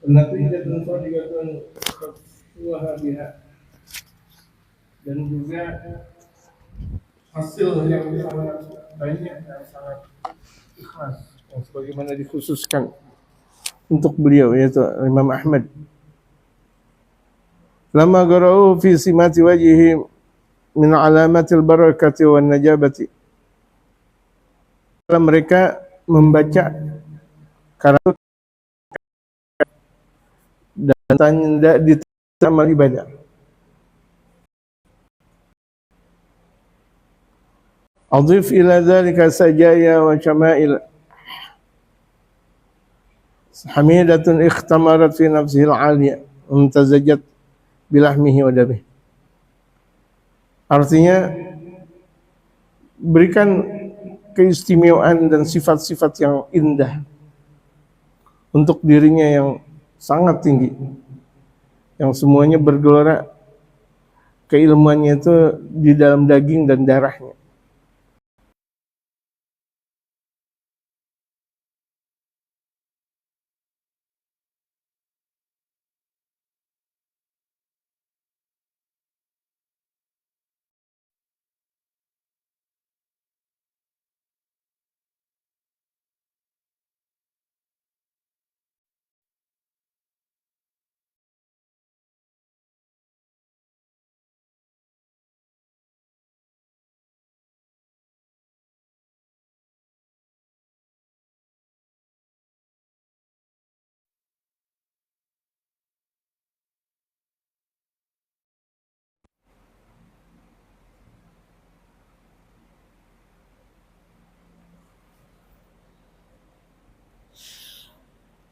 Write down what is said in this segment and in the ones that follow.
Natijatun shadiqatun wa biha, dan juga hasil yang sangat banyak, yang sangat ikhlas, yang sebagaimana dikhususkan untuk beliau yaitu Imam Ahmad. Lama qara'u fi simati wajhihi min alamatil barakati wan najabati. Mereka membaca karena dan tanda di amal ibadah. Adhif ila dhalika sajaya wa syama'il hamidatun ikhtamarat fi nafsihi al-'aliyah mumtazajat bilahmihi wa dabih. Artinya berikan keistimewaan dan sifat-sifat yang indah untuk dirinya yang sangat tinggi, yang semuanya bergelora keilmuannya itu di dalam daging dan darahnya.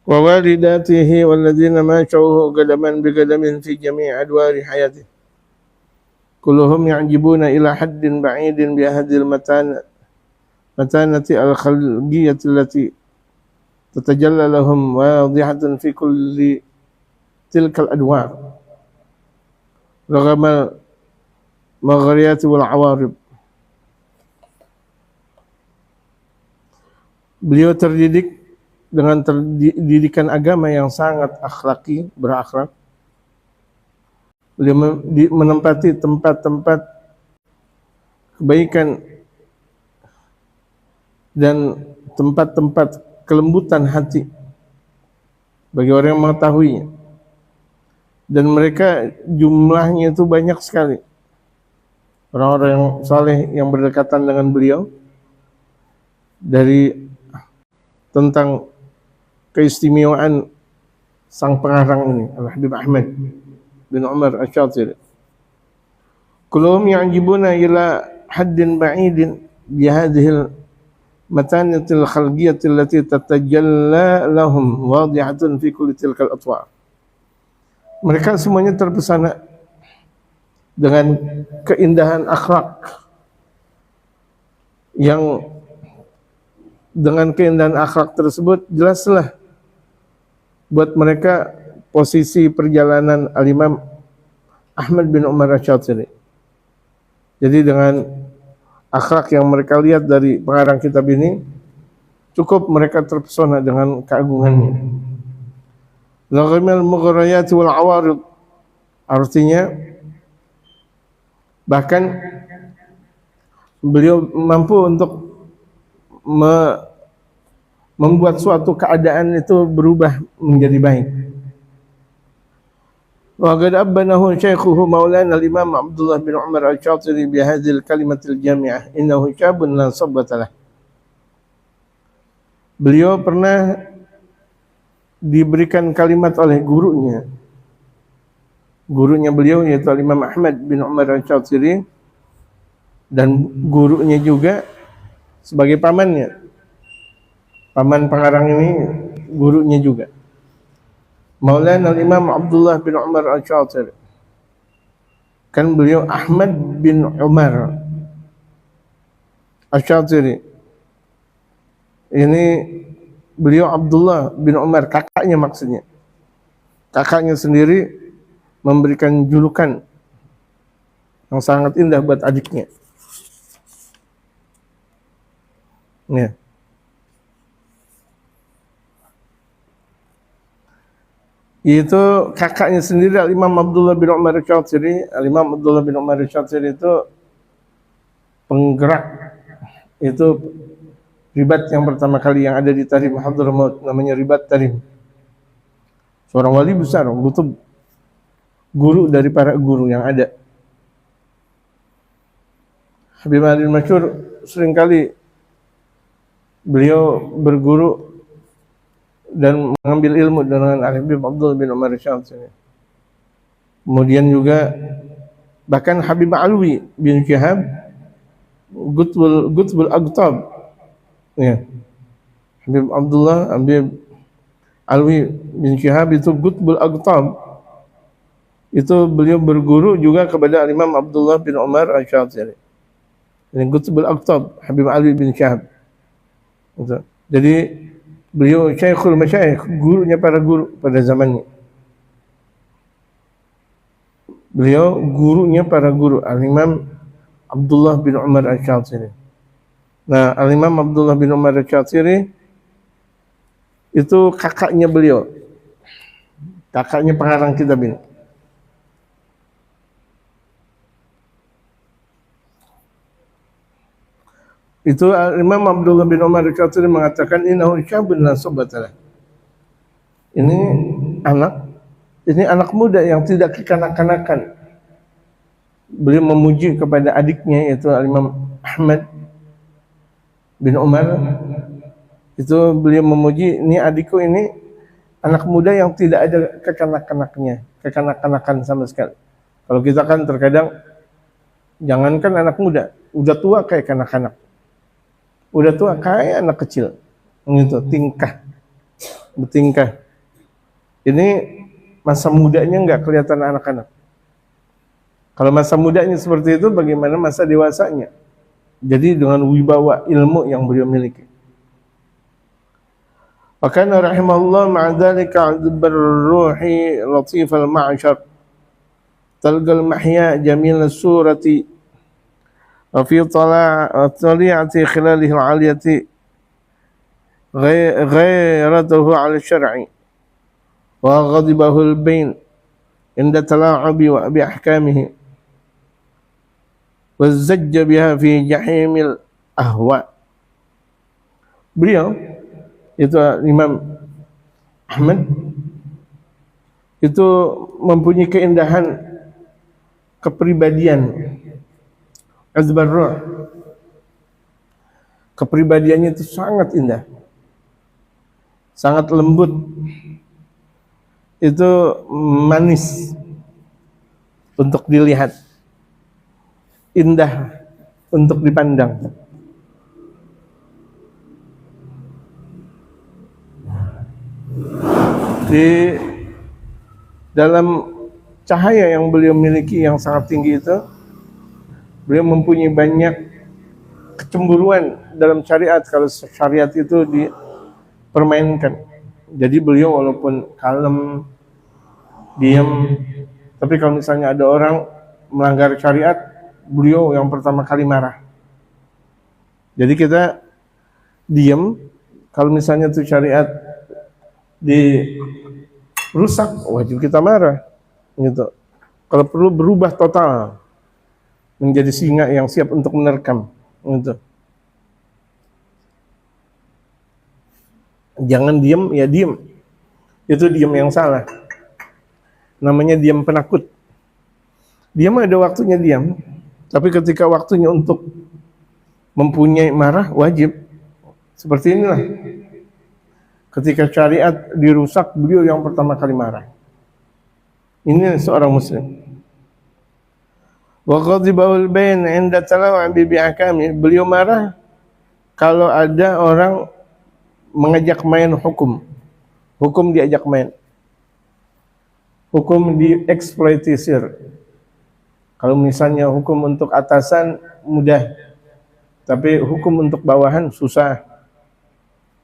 Wa walidatihi walladzina mashauhu qadaman biqadamin fi jami' adwari hayatih. Kulluhum ya'jibuna ila haddin ba'idin bi hadhil matanati al-khalqiyyati allati tatajalla lahum wadihatun fi kulli tilkal adwar raghamal maghriyati wal awarib. Beliau terdidik dengan didikan agama yang sangat akhlaki, berakhlak. Beliau menempati tempat-tempat kebaikan dan tempat-tempat kelembutan hati bagi orang yang mengetahuinya. Dan mereka jumlahnya itu banyak sekali. Orang-orang yang saleh yang berdekatan dengan beliau, dari tentang keistimewaan sang pengarang ini, Al-Habib Ahmad bin Umar Asy-Syatiri. Kulluhum ya'jibuna ila haddin ba'idin bi hadhil matanatil khalqiyyati allati tatajalla lahum wadihatun fi kulli tilkal atwar. Mereka semuanya terpesona dengan keindahan akhlak, yang dengan keindahan akhlak tersebut jelaslah buat mereka posisi perjalanan Al-Imam Ahmad bin Umar Asy-Syatiri. Jadi dengan akhlak yang mereka lihat dari pengarang kitab ini, cukup mereka terpesona dengan keagungannya. Laghamal mughrayati wal awarid, artinya bahkan beliau mampu untuk membuat suatu keadaan itu berubah menjadi baik. Wa qad abbanahu syaikhuhu maulana al-imam Abdullah bin Umar Asy-Syatiri bi hadhil kalimatil jami'ah innahu syabun la sabbata lah. Beliau pernah diberikan kalimat oleh gurunya. Gurunya beliau yaitu Imam Ahmad bin Umar Asy-Syatiri, dan gurunya juga sebagai pamannya. Paman pengarang ini gurunya juga. Maulana al-Imam Abdullah bin Umar Asy-Syatiri. Kan beliau Ahmad bin Umar Asy-Syatiri. Ini beliau Abdullah bin Umar, kakaknya maksudnya. Kakaknya sendiri memberikan julukan yang sangat indah buat adiknya. Ya. Yaitu kakaknya sendiri Al-Imam Abdullah bin Umar Al-Syatiri. Al-Imam Abdullah bin Umar Al-Syatiri itu penggerak, itu ribat yang pertama kali yang ada di Tarim Hadramaut, namanya ribat Tarim. Seorang wali besar, butuh guru dari para guru yang ada. Habib Ali Masyhur seringkali beliau berguru dan mengambil ilmu dengan Habib Abdullah bin Umar Syatiri. Kemudian juga bahkan Habib Alwi bin Syihab, Qutbul Aqtab, ya. Habib Alwi bin Syihab itu Qutbul Aqtab. Itu beliau berguru juga kepada Imam Abdullah bin Umar Asy-Syatiri. Ini Qutbul Aqtab, Habib Alwi bin Syihab. Jadi beliau Syekhul Masyayikh, gurunya para guru pada zamannya. Beliau gurunya para guru, Al-Imam Abdullah bin Umar Asy-Syatiri. Nah, Al-Imam Abdullah bin Umar Asy-Syatiri itu kakaknya beliau. Kakaknya pengarang kitab ini. Itu Imam Abdullah bin Umar Al-Syatiri mengatakan innahu syabun la subatalah. Ini anak muda yang tidak kekanak-kanakan. Beliau memuji kepada adiknya yaitu Imam Ahmad bin Umar. Itu beliau memuji, ini adikku ini anak muda yang tidak ada kekanak-kanakan sama sekali. Kalau kita kan terkadang jangankan anak muda, udah tua kayak kanak-kanak. Udah tua kayak anak kecil, gitu, bertingkah. Ini masa mudanya nggak kelihatan anak-anak. Kalau masa mudanya seperti itu, bagaimana masa dewasanya? Jadi dengan wibawa ilmu yang beliau miliki. Wakana rahimahullah ma'adzalika adbar ruhi latif al-ma'ashar talgal mahya jamil surati وفي طليعة خلاله العالية غيرته على الشرع وغضبه البين عند تلاعب بأحكامه والزج بها في جحيم الأهواء. Beliau itu Imam Ahmad itu mempunyai keindahan kepribadian. Azbar Ruh, kepribadiannya itu sangat indah, sangat lembut, itu manis untuk dilihat, indah untuk dipandang. Di dalam cahaya yang beliau miliki yang sangat tinggi itu, beliau mempunyai banyak kecemburuan dalam syariat kalau syariat itu dipermainkan. Jadi beliau walaupun kalem, diam, tapi kalau misalnya ada orang melanggar syariat, beliau yang pertama kali marah. Jadi kita diam, kalau misalnya itu syariat dirusak, wajib kita marah. Gitu. Kalau perlu berubah total, menjadi singa yang siap untuk menerkam. Gitu. Jangan diam, ya diam. Itu diam yang salah. Namanya diam penakut. Diam ada waktunya diam, tapi ketika waktunya untuk mempunyai marah, wajib. Seperti inilah. Ketika syariat dirusak, beliau yang pertama kali marah. Ini seorang muslim. Wa ghadibul bain 'inda talawubi bi ahkami. Beliau marah kalau ada orang mengajak main hukum. Hukum diajak main. Hukum dieksploitisir. Kalau misalnya hukum untuk atasan mudah, tapi hukum untuk bawahan susah.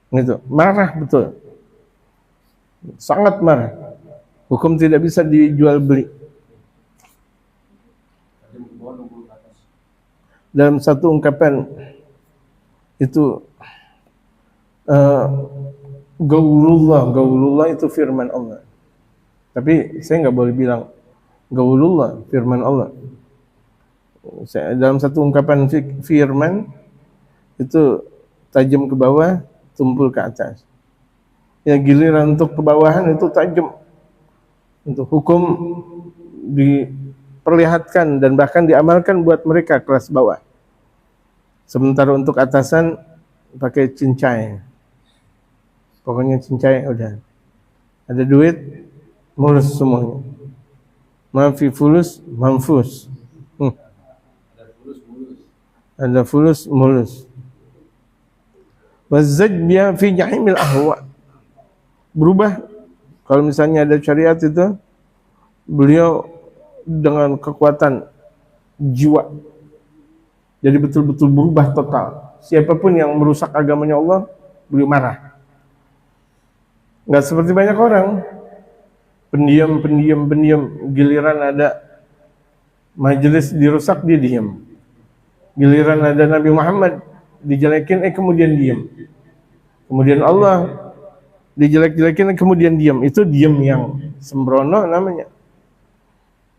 Gitu. Marah betul. Sangat marah. Hukum tidak bisa dijual beli. Dalam satu ungkapan itu gaulullah itu firman Allah. Tapi saya nggak boleh bilang gaulullah, firman Allah. Dalam satu ungkapan firman itu tajam ke bawah, tumpul ke atas. Ya giliran untuk kebawahan itu tajam. Untuk hukum diperlihatkan dan bahkan diamalkan buat mereka kelas bawah. Sementara untuk atasan pakai cincai. Pokoknya cincai udah. Ada duit, mulus semuanya. Mafi fulus, manfus. Ada fulus, mulus. Wazajbiya fi jahimil ahwa. Berubah. Kalau misalnya ada syariat itu, beliau dengan kekuatan jiwa. Jadi betul-betul berubah total. Siapapun yang merusak agamanya Allah, beliau marah. Nggak seperti banyak orang. Pendiam. Giliran ada majelis dirusak, dia diam. Giliran ada Nabi Muhammad dijelekin, kemudian diam. Kemudian Allah dijelek-jelekin, kemudian diam. Itu diam yang sembrono namanya.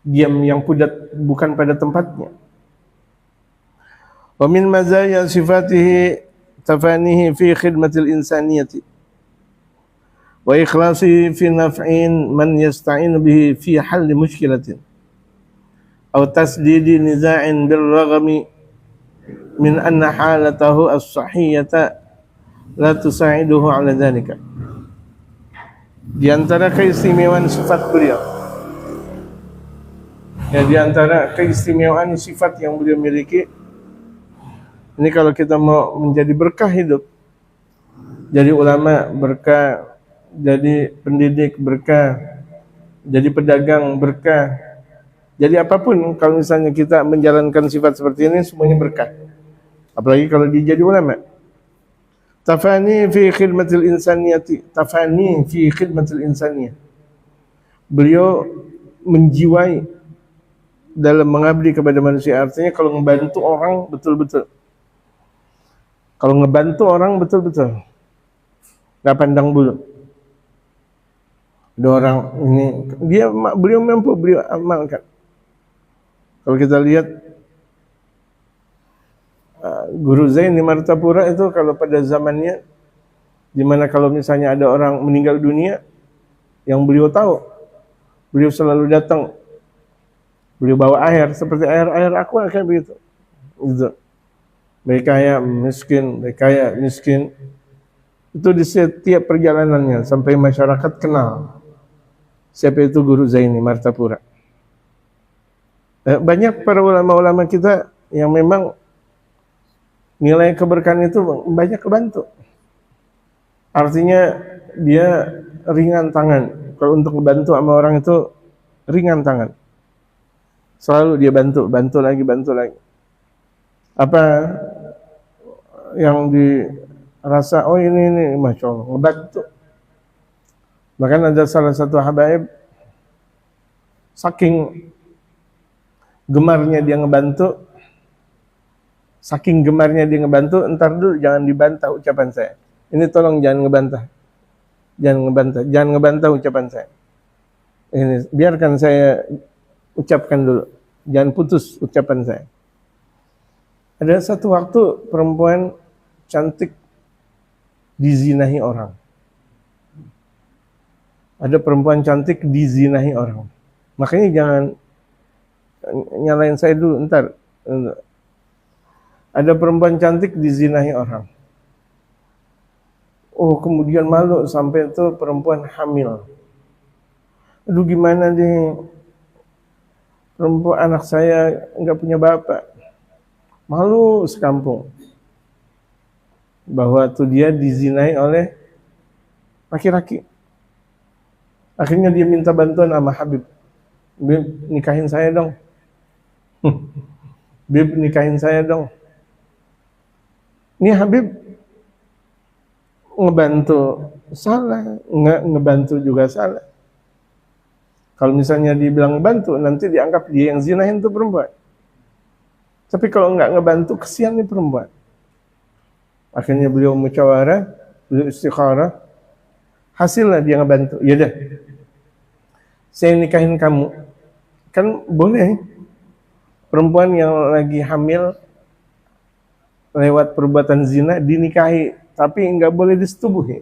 Diam yang pudat bukan pada tempatnya. Wa min mazaya sifatihi tafanihi fi khidmatil insaniyati wa ikhlasi fi naf'in man yasta'in bihi fi halli mushkilatin aw tasdidi niza'in bil raghmi min anna halatahu as-sahihata la tusa'iduhu ala dhalika. Di antara keistimewaan sifat beliau, ya di antara keistimewaan sifat yang beliau miliki, ini kalau kita mau menjadi berkah hidup, jadi ulama berkah, jadi pendidik berkah, jadi pedagang berkah, jadi apapun kalau misalnya kita menjalankan sifat seperti ini semuanya berkah. Apalagi kalau dia jadi ulama. Tafani fi khidmatil insaniyati, tafani fi khidmatil insaniyah. Beliau menjiwai dalam mengabdi kepada manusia. Artinya kalau membantu orang betul-betul. Kalau ngebantu orang betul-betul. Nggak pandang bulu. Ada orang ini, beliau mampu, beliau amalkan. Kalau kita lihat Guru Zain di Martapura itu kalau pada zamannya, dimana kalau misalnya ada orang meninggal dunia yang beliau tahu, beliau selalu datang, beliau bawa air seperti air aqua kayak begitu, gitu. Baik kaya miskin, itu di setiap perjalanannya sampai masyarakat kenal siapa itu Guru Zain di Martapura. Banyak para ulama-ulama kita yang memang nilai keberkahan itu banyak kebantu. Artinya dia ringan tangan. Kalau untuk membantu sama orang itu ringan tangan. Selalu dia bantu lagi. Apa yang dirasa, oh ini Masya Allah, ngebantu. Bahkan ada salah satu habaib, saking gemarnya dia ngebantu, entar dulu jangan dibantah ucapan saya. Ini tolong jangan ngebantah ucapan saya. Ini biarkan saya ucapkan dulu, jangan putus ucapan saya. Ada satu waktu perempuan cantik dizinahi orang. Makanya jangan nyalain saya dulu, entar. Ada perempuan cantik dizinahi orang. Oh, kemudian malu sampai itu perempuan hamil. Aduh, gimana deh, perempuan anak saya enggak punya bapak. Malu sekampung bahwa tuh dia dizinahi oleh laki-laki. Akhirnya dia minta bantuan sama Habib. Bib, nikahin saya dong. Bib, nikahin saya dong. Ini Habib ngebantu salah, nggak ngebantu juga salah. Kalau misalnya dibilang ngebantu, nanti dianggap dia yang zinahin tuh perempuan. Tapi kalau nggak ngebantu, kesian nih perempuan. Akhirnya beliau musyawarah, beliau istikharah, hasilnya dia ngebantu. Ya dah, saya nikahin kamu. Kan boleh perempuan yang lagi hamil lewat perbuatan zina dinikahi, tapi nggak boleh disetubuhi.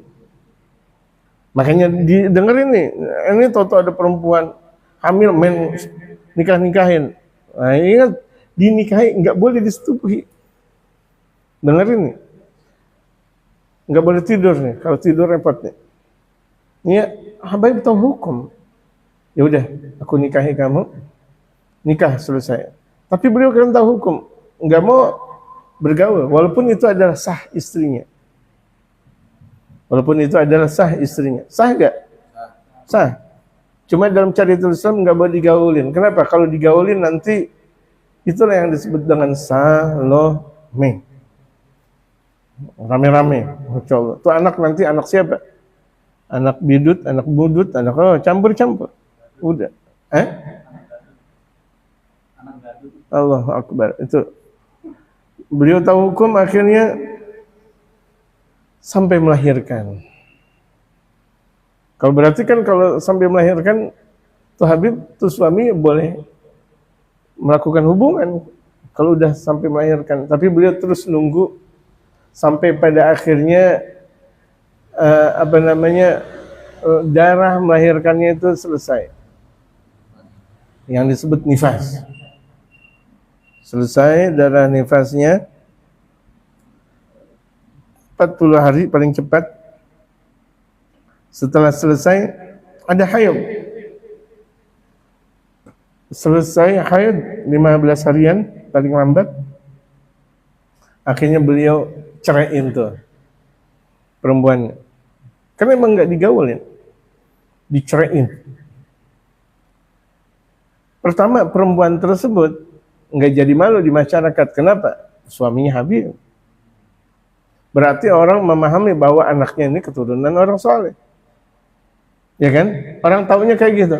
Makanya didengerin nih, ini toto ada perempuan hamil main nikah-nikahin. Nah, ingat, dinikahi nggak boleh disetubuhi. Dengerin nih, nggak boleh tidur nih, kalau tidur repot nih. Ini habaib tahu hukum. Ya udah, aku nikahi kamu, nikah selesai. Tapi beliau kan tahu hukum, nggak mau bergaul, walaupun itu adalah sah istrinya. Walaupun itu adalah sah istrinya. Sah nggak? Sah. Cuma dalam syariat Islam nggak boleh digaulin. Kenapa? Kalau digaulin nanti itulah yang disebut dengan salome. Rame-rame. Coba. Tuh anak nanti anak siapa? Anak bidut, anak budut, anak campur-campur. Udah. Allahu Akbar. Itu beliau tahu hukum, akhirnya sampai melahirkan. Kalau berarti kan kalau sampai melahirkan, tuh Habib, tuh suami boleh melakukan hubungan kalau udah sampai melahirkan. Tapi beliau terus nunggu sampai pada akhirnya darah melahirkannya itu selesai, yang disebut nifas. Selesai darah nifasnya 40 hari paling cepat. Setelah selesai ada haid. Selesai haid 15 harian paling lambat. Akhirnya beliau ceraiin tuh perempuannya. Karena emang nggak digaulin, diceraiin. Pertama, perempuan tersebut nggak jadi malu di masyarakat. Kenapa? Suaminya Habib. Berarti orang memahami bahwa anaknya ini keturunan orang soleh. Ya kan? Orang taunya kayak gitu.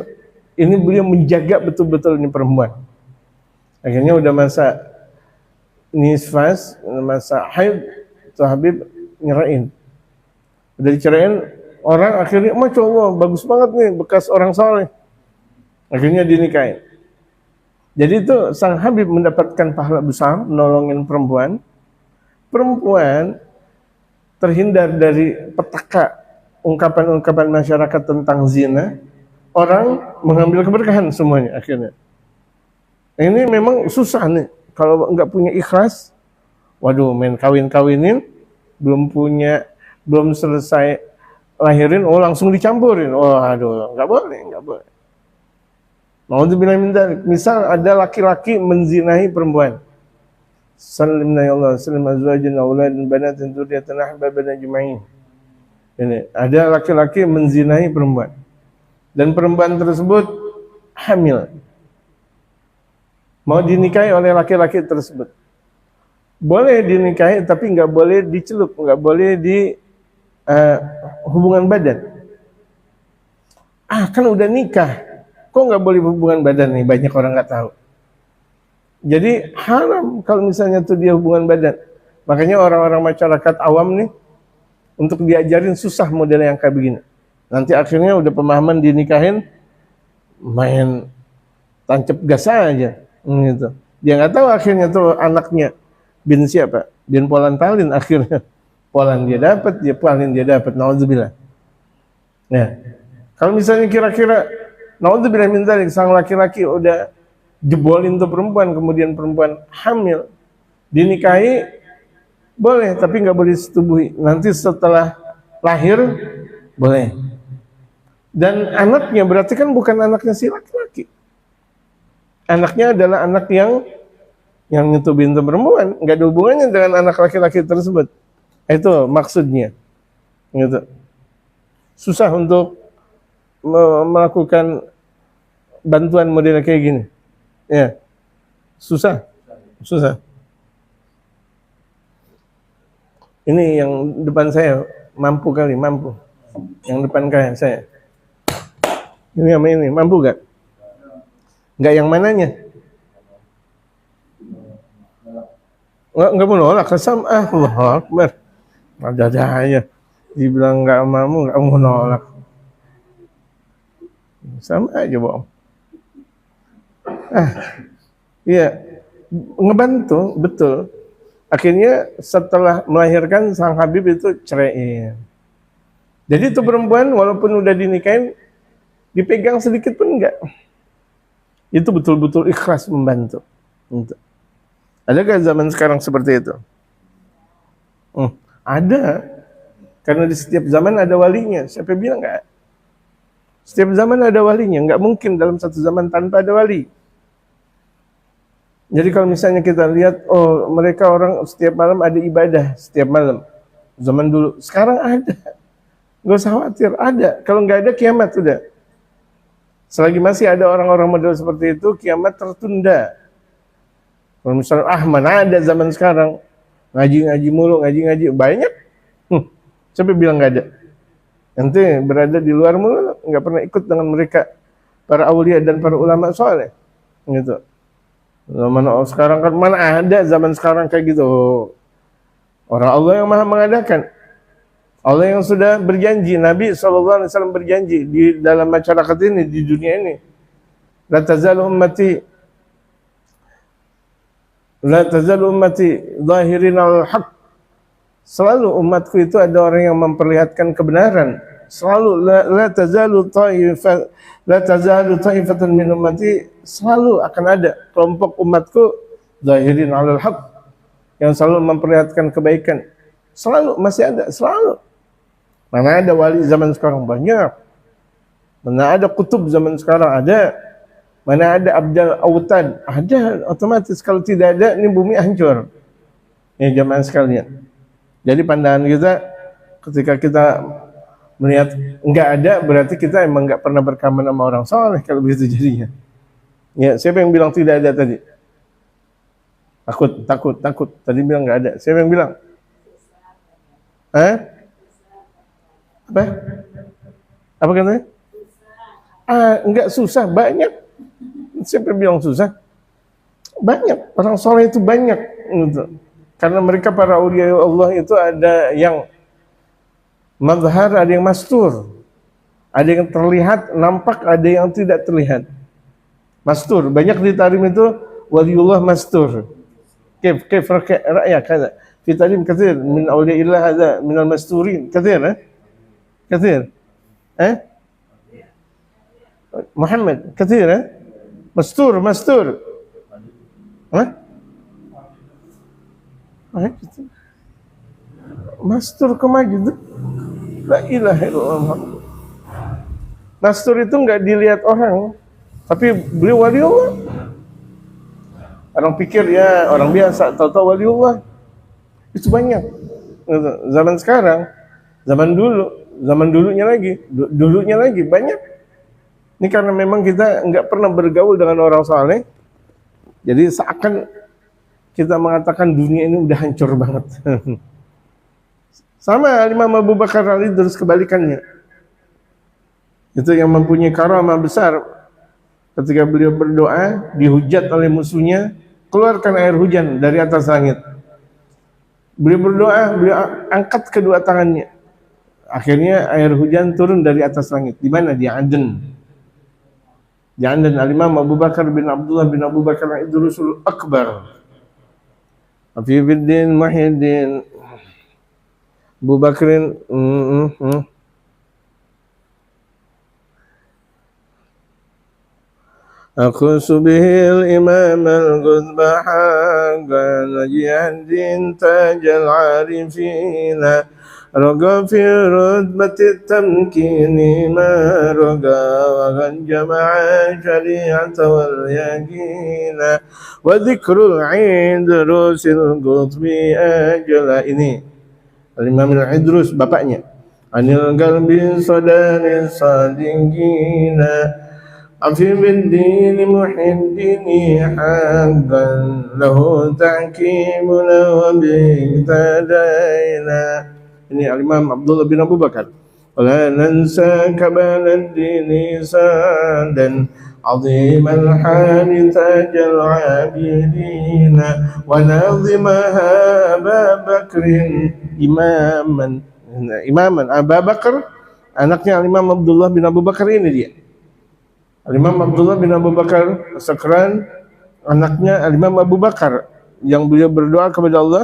Ini beliau menjaga betul-betul ini perempuan. Akhirnya udah masa nifas, masa haid, tuh Habib nyerain. Udah dicerain, orang akhirnya, Masya Allah, bagus banget nih, bekas orang soleh. Akhirnya dinikahin. Jadi itu sang Habib mendapatkan pahala besar, nolongin perempuan. Perempuan terhindar dari petaka ungkapan-ungkapan masyarakat tentang zina. Orang mengambil keberkahan semuanya akhirnya. Ini memang susah nih. Kalau nggak punya ikhlas, waduh, main kawin-kawinin, belum selesai lahirin, langsung dicampurin. Aduh, nggak boleh. Nauzubillah min dzalik. Misal ada laki-laki menzinahi perempuan. Sallimna ya Allah, sallim azwajin auladan banatin dzurriatan ahbaban ajma'in. Ini ada laki-laki menzinahi perempuan. Dan perempuan tersebut hamil. Mau dinikahi oleh laki-laki tersebut. Boleh dinikahi, tapi nggak boleh dicelup, nggak boleh di hubungan badan. Kan udah nikah, kok nggak boleh hubungan badan nih? Banyak orang nggak tahu. Jadi haram kalau misalnya tuh dia hubungan badan. Makanya orang-orang masyarakat awam nih, untuk diajarin susah model yang kayak begini. Nanti akhirnya udah pemahaman dinikahin, main tancap gas aja, gitu. Dia nggak tahu akhirnya tuh anaknya bin siapa? Bin Polan Talin akhirnya. Polan dia dapat, dia Palin dia dapat. Nauzubillah. Nah, kalau misalnya kira-kira nauzubillah min dzalik, sang laki-laki udah jebolin tuh perempuan, kemudian perempuan hamil, dinikahi boleh, tapi nggak boleh disetubuhi. Nanti setelah lahir boleh. Dan anaknya berarti kan bukan anaknya si laki-laki. Anaknya adalah anak yang nyetubin tuh perempuan, nggak ada hubungannya dengan anak laki-laki tersebut. Itu maksudnya. Gitu. Susah untuk melakukan bantuan model kayak gini. Ya. Susah. Ini yang depan saya mampu. Yang depan kayak saya. Ini sama ini mampu gak? Gak yang mananya? Enggak mau nolak, kesam. Allah Akbar. Ada aja. Dibilang gak mau nolak. sama aja bohong. Iya, ngebantu, betul. Akhirnya setelah melahirkan sang Habib itu ceraiin. Jadi itu perempuan walaupun udah dinikahin, dipegang sedikit pun enggak. Itu betul-betul ikhlas membantu. Adakah zaman sekarang seperti itu? Ada. Karena di setiap zaman ada walinya. Siapa bilang enggak? Setiap zaman ada walinya. Enggak mungkin dalam satu zaman tanpa ada wali. Jadi kalau misalnya kita lihat, oh mereka orang setiap malam ada ibadah, setiap malam. Zaman dulu. Sekarang ada. Nggak usah khawatir, ada. Kalau nggak ada, kiamat sudah. Selagi masih ada orang-orang model seperti itu, kiamat tertunda. Kalau misalnya, mana ada zaman sekarang. Ngaji-ngaji mulu, ngaji-ngaji. Banyak. Siapa bilang nggak ada? Nanti berada di luar mulu, nggak pernah ikut dengan mereka. Para awliya dan para ulama soleh. Gitu. Zaman sekarang kan mana ada zaman sekarang kayak gitu. Orang Allah yang maha mengadakan. Allah yang sudah berjanji, Nabi SAW berjanji di dalam masyarakat ini, di dunia ini. La tazalu ummati zahirin al-haq. Selalu umatku itu ada orang yang memperlihatkan kebenaran. Selalu la tazalu ta'ifatan min ummati, selalu akan ada kelompok umatku zahirin al-haq yang selalu memperlihatkan kebaikan. Selalu masih ada, selalu. Mana ada wali zaman sekarang? Banyak. Mana ada kutub zaman sekarang? Ada. Mana ada Abdal Autad? Ada. Otomatis kalau tidak ada, ini bumi hancur. Ya jamaah sekalian. Jadi pandangan kita ketika kita melihat enggak ada, berarti kita emang enggak pernah berkawan sama orang soleh kalau begitu jadinya. Ya, siapa yang bilang tidak ada tadi? Takut. Tadi bilang enggak ada. Siapa yang bilang? Apa katanya? Enggak susah, banyak. Siapa yang bilang susah? Banyak, orang soleh itu banyak. Karena mereka para awliya Allah itu ada yang mazhar, ada yang mastur. Ada yang terlihat, nampak, ada yang tidak terlihat. Mastur, banyak di tarim itu waliullah mastur. Kif ra'ya kaza. Fi tarim katsir min awliyaillah hadza min al-masturin. Katsir. Muhammad katsir. Mastur. Mastur kemaju. La ilaha illallah. Mastur itu enggak dilihat orang, tapi beliau waliullah. Orang pikir ya orang biasa, tahu-tahu waliullah. Itu banyak. Zaman sekarang, zaman dulunya lagi banyak. Ini karena memang kita enggak pernah bergaul dengan orang saleh. Jadi seakan kita mengatakan dunia ini udah hancur banget. Sama Imam Abu Bakar Al-Idrus kebalikannya. Itu yang mempunyai karamah besar. Ketika beliau berdoa, dihujat oleh musuhnya, keluarkan air hujan dari atas langit. Beliau berdoa, beliau angkat kedua tangannya. Akhirnya air hujan turun dari atas langit. Di mana? Di Aden. Di Aden, Al-Imam Abu Bakar bin Abdullah bin Abu Bakar Al-Idrusul Akbar. Afifuddin Muhyiddin Abu Bakrin Aqusu bihil imam al-Qudbaha Qala jihaddin tajal arifina Raga fi rutbati tamkini ma raga Wa kan jama'a syari'ata wal yaqina Wa dhikrul idrusil qutbi ajala. Ini Al-Imam Al-Idrus bapaknya. Anil qalbi sadari sadiqina Afi bid-din muhiddini haqqan lahu ta'kimuna wa biqtadaina. Ini Al-Imam Abdullah bin Abu Bakar. Wala nansa kabalad dini sadan عظيم الحال تاج العابدين ونظمها أبا بكر imaman Abu Bakar, anaknya Imam Abdullah bin Abu Bakar ini dia. Al-Imam Abdullah bin Abu Bakar As-Sakran, anaknya Al-Imam Abu Bakar, yang beliau berdoa kepada Allah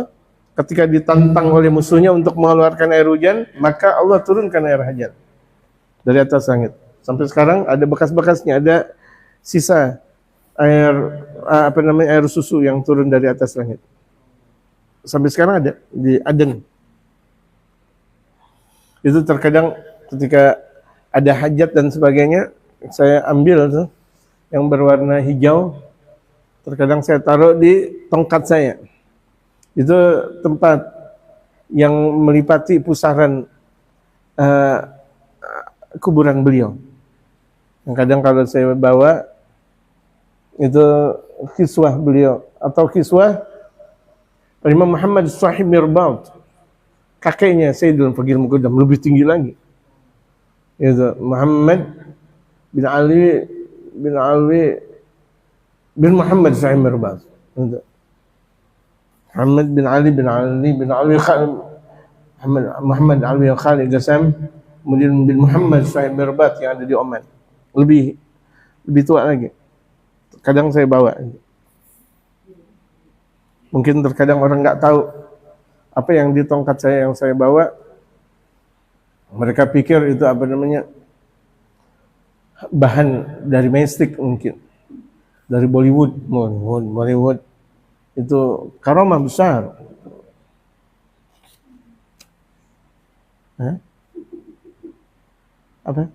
ketika ditantang oleh musuhnya untuk mengeluarkan air hujan, maka Allah turunkan air hujan dari atas langit. Sampai sekarang ada bekas-bekasnya, ada sisa air air susu yang turun dari atas langit. Sampai sekarang ada di Aden. Itu terkadang ketika ada hajat dan sebagainya, saya ambil tuh yang berwarna hijau, terkadang saya taruh di tongkat saya. Itu tempat yang melipati pusaran kuburan beliau. Yang kadang kalau saya bawa itu kiswah beliau atau kiswah Imam Muhammad Sahib Mirbaut, kakeknya Sayyidul Faqir Muqaddam, lebih tinggi lagi. Itu Muhammad bin Ali bin Muhammad Sahib Mirbaut. Muhammad bin Ali Muhammad Ali Khalid Gassam, kemudian bin Muhammad Sahib Mirbat yang ada di Oman, lebih tua lagi. Kadang saya bawa, mungkin terkadang orang nggak tahu apa yang di tongkat saya yang saya bawa, mereka pikir itu bahan dari mestik, mungkin dari Bollywood itu karamah besar. Apa?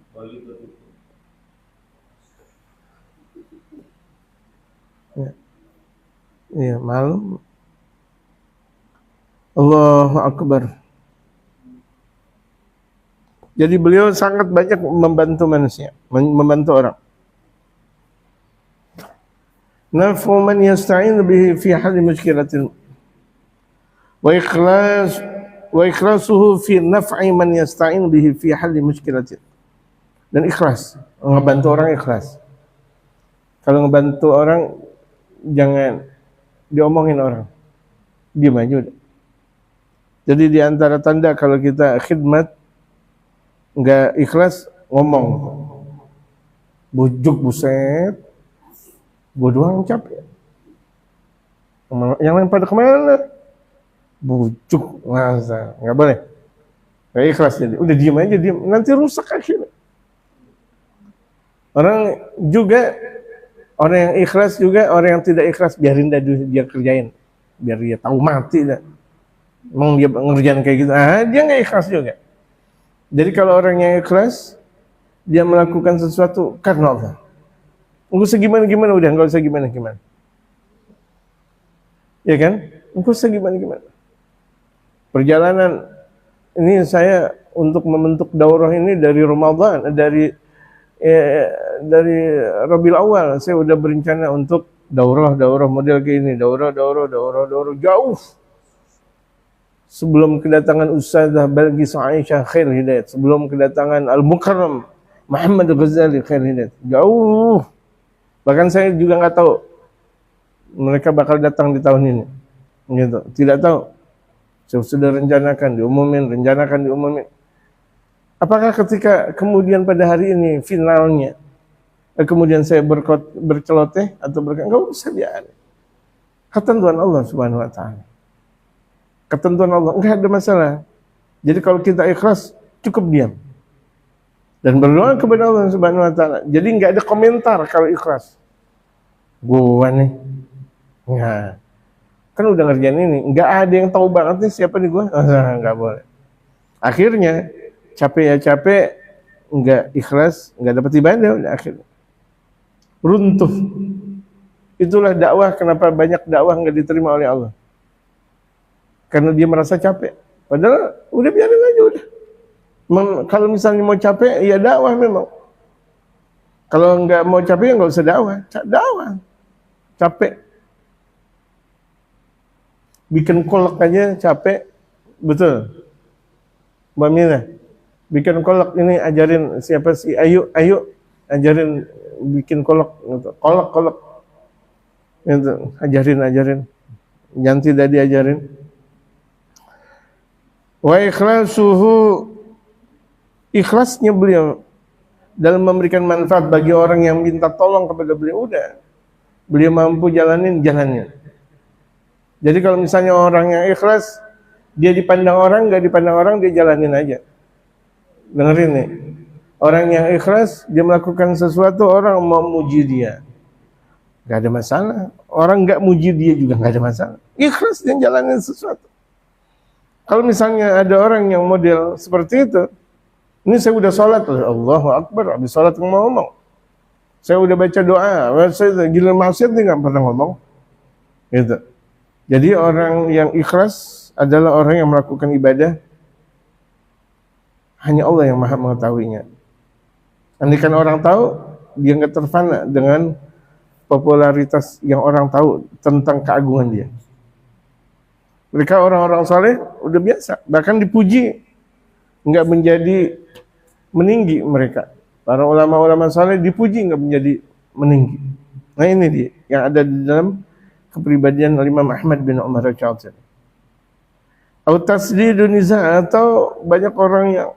Ya, malam. Allahu Akbar. Jadi beliau sangat banyak membantu manusia, membantu orang. Nafu man yasta'in bihi fi halli mushkilatin wa ikhlasuhu fi naf'i man yasta'in bihi fi halli mushkilatin. Dan ikhlas, ngebantu orang ikhlas. Kalau ngebantu orang jangan diomongin orang, diam aja udah. Jadi di antara tanda kalau kita khidmat enggak ikhlas, ngomong bujuk, buset, gue doang capek, yang lain pada kemana, bujuk, masa nggak boleh, nggak ikhlas. Jadi udah diam aja, diam, nanti rusak akhirnya. Orang yang ikhlas juga, orang yang tidak ikhlas biarin dia kerjain, biar dia tahu mati dah. Emang dia ngerjain kayak gitu, dia nggak ikhlas juga. Jadi kalau orang yang ikhlas, dia melakukan sesuatu karena Allah. Enggak usah gimana-gimana, udah enggak usah gimana-gimana. Ya kan? Enggak usah gimana-gimana. Perjalanan ini saya untuk membentuk daurah ini dari Ramadan, dari Rabiul Awal saya udah berencana untuk daurah model kayak ini, daurah jauh. Sebelum kedatangan Ustazah Balqis Aisyah Khair Hidayat, sebelum kedatangan Al-Mukarram Muhammad Ghazali Khair Hidayat, jauh. Bahkan saya juga nggak tahu mereka bakal datang di tahun ini, gitu. Tidak tahu. Saya sudah rencanakan diumumin. Apakah ketika kemudian pada hari ini finalnya, kemudian saya berceloteh atau nggak usah biarin. Ketentuan Allah Subhanahu Wa Taala. Ketentuan Allah, enggak ada masalah. Jadi kalau kita ikhlas, cukup diam dan berdoa kepada Allah Subhanahu Wa Taala. Jadi enggak ada komentar kalau ikhlas. Gua nih, nah, kan udah ngerjain ini, enggak ada yang tahu banget nih siapa nih gua. Enggak boleh. Akhirnya capek, enggak ikhlas, enggak dapat ibadah, udah akhirnya runtuh. Itulah dakwah, kenapa banyak dakwah enggak diterima oleh Allah. Karena dia merasa capek. Padahal udah biarin aja udah. Kalau misalnya mau capek, ya dakwah memang. Kalau nggak mau capek, ya nggak usah dakwah. Capek. Bikin kolak aja capek, betul. Mbak Mina, bikin kolak ini ajarin siapa sih? Ayo, ajarin bikin kolak, kolak. Itu ajarin. Jangan tidak diajarin. Wa ikhlasuhu, ikhlasnya beliau dalam memberikan manfaat bagi orang yang minta tolong kepada beliau, udah beliau mampu jalannya. Jadi kalau misalnya orang yang ikhlas, dia dipandang orang, nggak dipandang orang, dia jalanin aja. Dengerin nih, orang yang ikhlas, dia melakukan sesuatu, orang mau muji dia, nggak ada masalah. Orang nggak muji dia juga nggak ada masalah. Ikhlas dia jalanin sesuatu. Kalau misalnya ada orang yang model seperti itu, ini saya udah sholat, Allahu Akbar, habis sholat ngomong. Saya udah baca doa, saya gila maksiat dia nggak pernah ngomong. Gitu. Jadi orang yang ikhlas adalah orang yang melakukan ibadah, hanya Allah yang maha mengetahuinya. Andaikan orang tahu, dia nggak terfana dengan popularitas yang orang tahu tentang keagungan dia. Mereka orang-orang saleh udah biasa, bahkan dipuji, nggak menjadi meninggi mereka. Para ulama-ulama saleh dipuji, nggak menjadi meninggi. Nah ini dia yang ada di dalam kepribadian Imam Ahmad bin Umar Al-Syautsani. Tasdidu niza, atau banyak orang yang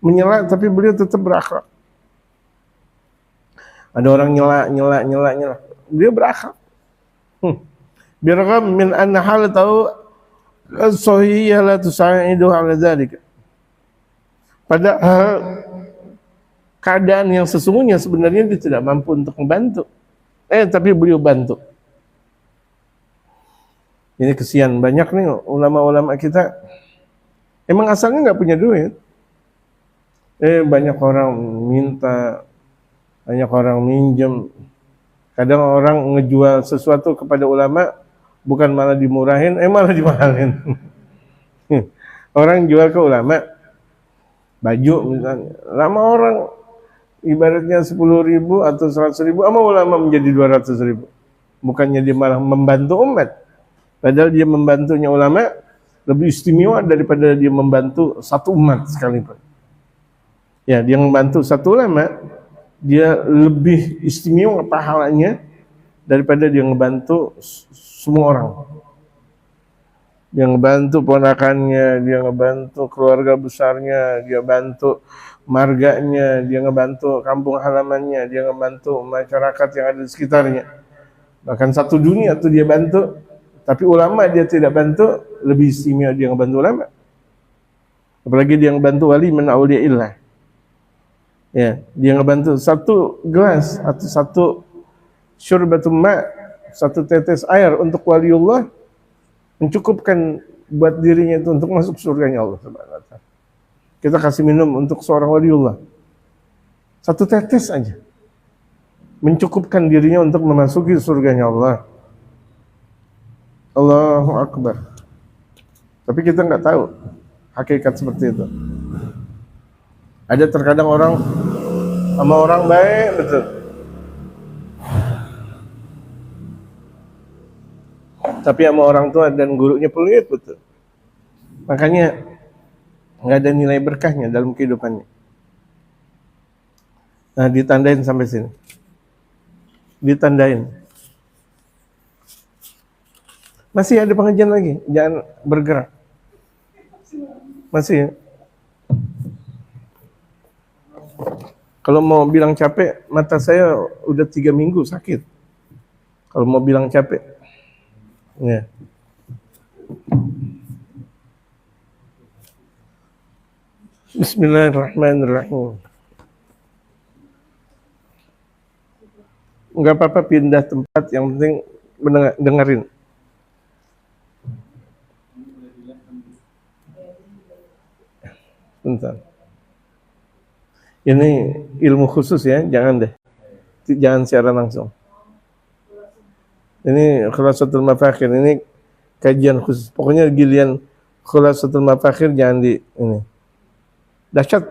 menyela tapi beliau tetap berakhlak. Ada orang nyela, beliau berakhlak. Birgham min anna hal tahu as-sahihah la tusa'idu ala dzalika. Padahal keadaan yang sesungguhnya sebenarnya dia tidak mampu untuk membantu. Tapi beliau bantu. Ini kesian banyak nih ulama-ulama kita. Emang asalnya nggak punya duit. Banyak orang minta, banyak orang minjem. Kadang orang ngejual sesuatu kepada ulama, bukan malah dimurahin, malah dimahalin. Orang jual ke ulama, baju misalnya. Lama orang ibaratnya 10.000 atau 100.000, sama ulama menjadi 200.000. Bukannya dia malah membantu umat. Padahal dia membantunya ulama lebih istimewa daripada dia membantu satu umat sekalipun. Ya, dia membantu satu ulama, dia lebih istimewa pahalanya daripada dia membantu semua orang. Dia membantu ponakannya, dia membantu keluarga besarnya, dia bantu marganya, dia membantu kampung halamannya, dia membantu masyarakat yang ada di sekitarnya. Bahkan satu dunia tuh dia bantu. Tapi ulama dia tidak bantu, lebih istimewa dia ngebantu ulama. Apalagi dia ngebantu wali min auliyaillah. Ya, dia ngebantu satu gelas atau satu syurbatum ma, satu tetes air untuk waliullah mencukupkan buat dirinya itu untuk masuk surganya Allah Subhanahu wa taala. Kita kasih minum untuk seorang waliullah. Satu tetes aja mencukupkan dirinya untuk memasuki surganya Allah. Allahu Akbar. Tapi kita nggak tahu hakikat seperti itu. Ada terkadang orang sama orang baik betul, tapi sama orang tua dan gurunya pelit betul. Makanya nggak ada nilai berkahnya dalam kehidupannya. Nah, ditandain sampai sini. Ditandain. Masih ada pengajian lagi, jangan bergerak. Masih ya? Kalau mau bilang capek, mata saya udah 3 minggu sakit. Kalau mau bilang capek. Ya. Bismillahirrahmanirrahim. Enggak apa-apa pindah tempat, yang penting dengerin. Bentar. Ini ilmu khusus ya, jangan deh. Jangan siaran langsung. Ini Khulasatul Mafakhir, ini kajian khusus. Pokoknya gilian Khulasatul Mafakhir jangan di ini. Dahsyat.